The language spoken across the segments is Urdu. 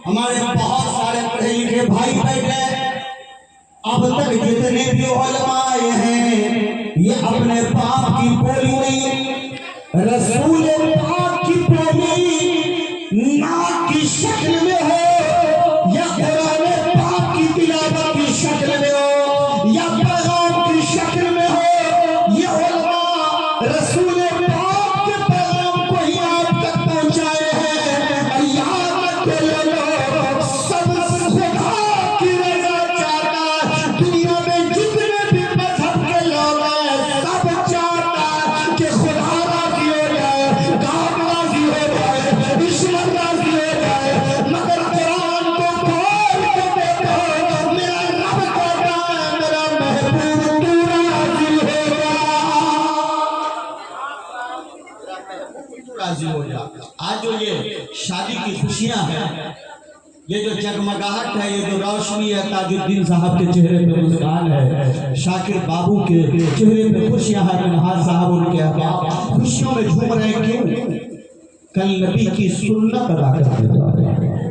ہمارے بہت سارے پڑھے لکھے بھائی بیٹھے اب تک جتنے بھی علماء ہیں یہ اپنے باپ کی بولی نہیں رسول پاک کی بولی ناک کی شکل میں ہو یا قرآن پاک کی تلاوت کی شکل میں ہو یا پیغام کی شکل میں ہو یہ علماء رسول پاک کے پیغام کو ہی آپ تک پہنچائے ہیں آج جو یہ شادی کی خوشیاں ہیں یہ جو جگمگاہٹ ہے یہ جو روشنی ہے تاج الدین صاحب کے چہرے پہ مسکان ہے شاکر بابو کے چہرے پہ خوشیاں ہیں منہاج صاحب ان کے احباب خوشیوں میں جھوم رہے ہیں کیوں کل نبی کی سنت ادا کرنے جا رہے ہیں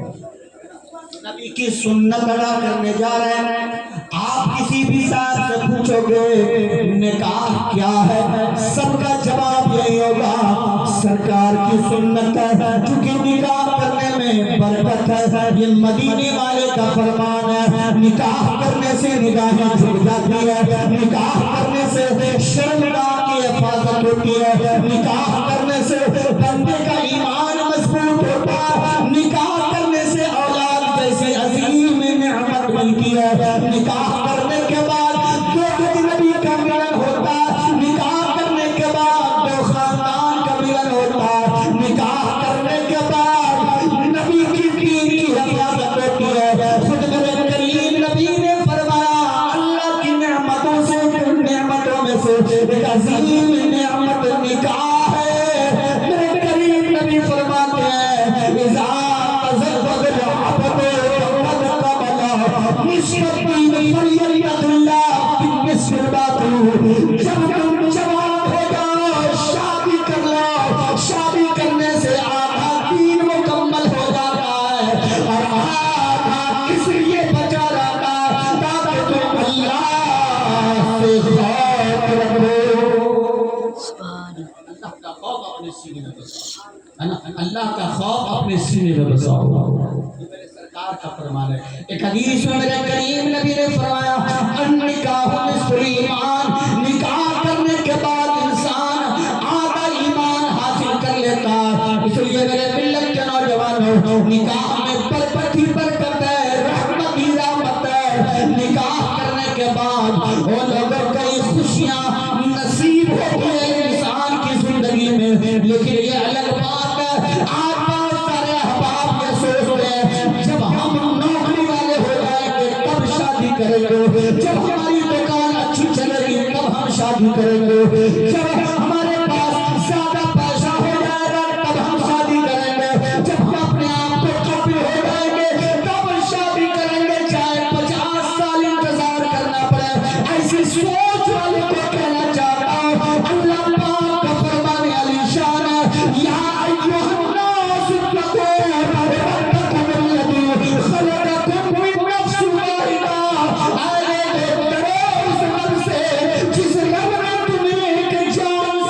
نبی کی سنت ادا کرنے جا رہے ہیں آپ کسی بھی صاحب سے پوچھو گے نکاح کیا ہے سب کا جواب یہی ہوگا سرکار کی سنت ہے چونکہ نکاح کرنے میں برکت ہے یہ مدینے والے کا فرمان ہے نکاح کرنے سے نگاہیں جھک جاتی ہے نکاح کرنے سے شرمگاہ کی حفاظت ہوتی ہے نکاح کرنے سے بندے کا ایمان مضبوط ہوتا ہے نکاح کرنے سے اولاد جیسی عظیم نعمت ملتی ہے نکاح کرنے کے بعد دو نبی کا ملن ہوتا ہے نکاح کرنے کے بعد دو خاندان کا ملن ہوتا ہے نکاح کرنے کے بعد نبی کی دین کی حفاظت ہوتی ہے خود میرے کریم نبی نے فرمایا اللہ کی نعمتوں سے نعمتوں میں سے ایک عظیم نعمت نکاح ہے میرے کریم نبی فرماتے ہیں اذا تزوج العبد فقد قبل نصف الدین فلیلد اللہ بالنصف الباقی جب تم جوان ہو جاؤ شادی کر لو شادی کرنے سے آدھا دین مکمل ہو جاتا ہے اور آدھا کس لیے بچا رہتا ہے تاکہ تم اللہ سے خوف رکھو اللہ کا خوف اپنے سینے میں بساؤ یہ میرے سرکار کا فرمان ہے ایک حدیث میں میرے کریم نبی نے فرمایا النکاح نصف ایمان نکاح کرنے کے بعد انسان آدھا ایمان حاصل کر لیتا اس لیے میرے ملت کے نوجوانوں نکاح میں برکت ہی برکت ہے رحمت ہی رحمت ہے نکاح کرنے کے بعد وہ لوگوں کئی خوشیاں نصیب ہوتی ہیں انسان کی زندگی میں لیکن یہ الگ بات ہے آج بہت سارے احباب یہ سوچتے ہیں جب ہم نوکری والے ہو جائیں گے تب شادی کریں گے جب ہماری دکان اچھی چلے گی تب ہم شادی کریں گے جب ہمارے پاس زیادہ پیسہ ہو جائے گا تب ہم شادی کریں گے جب ہم اپنے آپ کو قابل ہو جائیں گے تب شادی کریں گے چاہے 50 سال انتظار کرنا پڑے ایسی سوچ والے کو کہنا چاہتا ہوں اللہ پاک کا فرمان علی شان ہے یا ایھا الناس اتقوا ربکم الذی خلقکم من نفس واحدہ اے لوگو ڈرو اس رب سے جس رب نے تمہیں ایک جان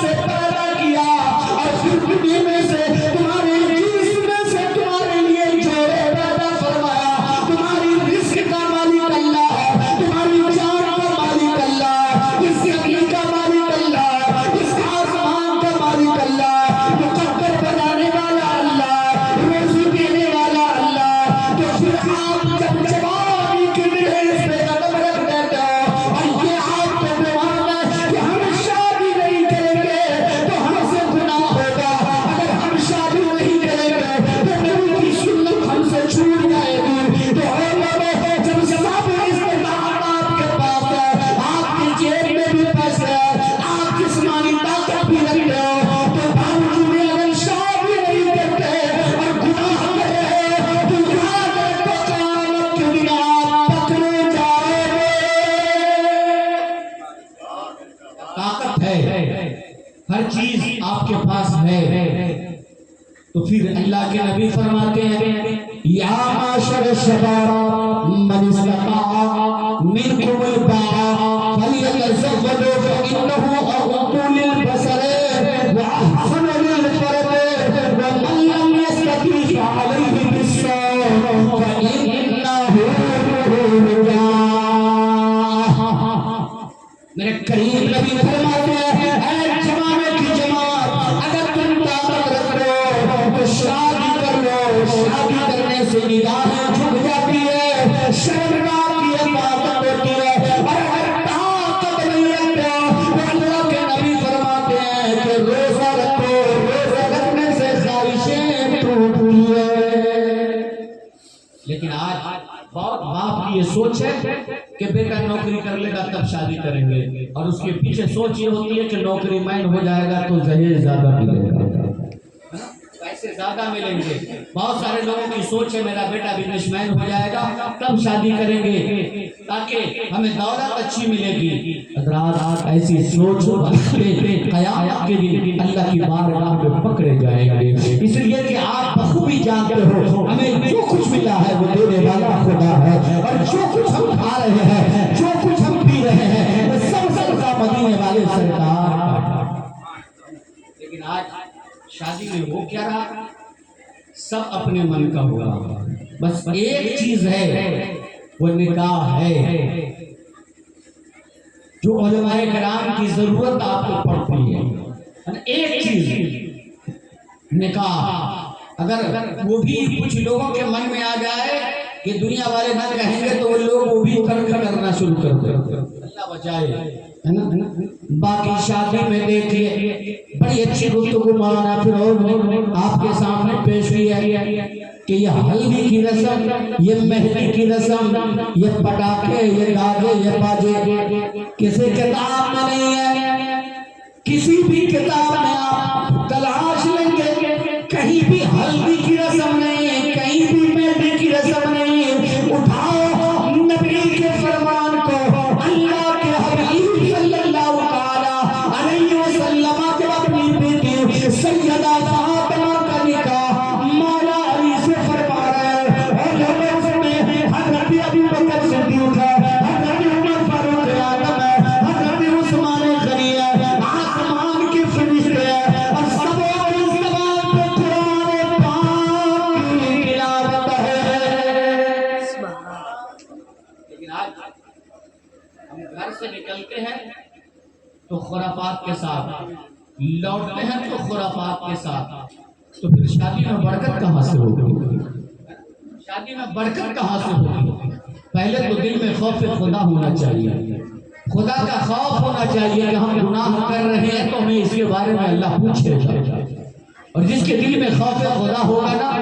آپ کے پاس ہے تو پھر اللہ کے نبی فرماتے ہیں یا معاشر الشباب من استطاع منکم الباء فلیتزود فإنه اغض للبصر واحسن للفرج ومن لم يستطع فعليه بالصوم فإنه میرے کریم نبی فرماتے ہیں اے جوانوں کی جماعت اگر تم طاقت رکھ لو تو شادی کر لو، شادی کرنے سے نگاہیں جھک جاتی ہے، شرمگاہ کی عبادت ہوتی ہے، اور اگر طاقت نہیں رکھتے تو اللہ کے نبی فرماتے ہیں کہ روزہ رکھو، روزہ رکھنے سے خواہشیں ٹوٹتی ہیں۔ لیکن آج بہت باپ کی یہ سوچ ہے کہ بیٹا نوکری کر لے گا تب شادی کریں گے، اور اس کے پیچھے سوچ یہ ہوتی ہے کہ نوکری مین ہو جائے گا تو جہیز زیادہ ملے گا، پیسے زیادہ ملیں گے۔ بہت سارے لوگوں کی سوچ ہے میرا بیٹا بزنس مین ہو جائے گا تب شادی کریں گے تاکہ ہمیں دولت اچھی ملے گی۔ حضرات ایسی سوچ قیامت کے دن اللہ کی بارگاہ میں پکڑے جائیں گے، اس لیے کہ آپ بخوبی جانتے ہو ہمیں جو کچھ ملا ہے وہ دینے والا خدا ہے، اور جو کچھ ہم کھا رہے ہیں، جو کچھ ہم پی رہے ہیں وہ سب کا مدینے والے سرکار۔ لیکن آج شادی میں ہو کیا رہا؟ سب اپنے من کا ہوا، بس ایک چیز ہے وہ نکاح ہے جو علماء کرام کی ضرورت آپ کو پڑتی ہے، ایک چیز نکاح۔ اگر وہ بھی کچھ لوگوں کے من میں آ جائے کہ دنیا والے نہ کہیں گے تو وہ لوگ وہ بھی ترک کرنا شروع کر دیں، اللہ بچائے، ہے نا۔ باقی شادی میں دیکھیے بڑی اچھی گفتگو مولانا فیروز نے آپ کے سامنے پیش کی ہے کہ یہ ہلدی کی رسم، یہ مہندی کی رسم، یہ پٹاخے، یہ گاجے، یہ باجے کسی کتاب میں نہیں ہے، کسی بھی کتاب میں آپ تلاش لیں گے کہیں بھی ہلدی کی رسم نہیں ہے، کہیں بھی مہندی کی رسم نہیں ہے۔ اٹھاؤ نبی کے فرمان کو، اللہ کے حبیب صلی اللہ علیہ وسلم جب اپنی بیٹی سیدہ فاطمہ کا نکاح مولا علی سے فرما رہے ہیں، اور اس میں حضرت ابو بکر صدیق ہے، حضرت عمر فاروق اعظم ہے، حضرت عثمان غنی ہے، آسمان کے فرشتے ہیں، اور سب کی زبان پہ قرآن پاک کی تلاوت ہے۔ لیکن آج ہم گھر سے نکلتے ہیں تو خرافات کے ساتھ لوٹتے ہیں، تو خرافات کے ساتھ، تو پھر شادی میں برکت کہاں سے ہوگی؟ شادی میں برکت کہاں سے ہوگی؟ پہلے تو دل میں خوف خدا ہونا چاہیے، خدا کا خوف ہونا چاہیے کہ ہم گناہ کر رہے ہیں تو ہمیں اس کے بارے میں اللہ پوچھے گا، اور جس کے دل میں خوف خدا ہوگا نا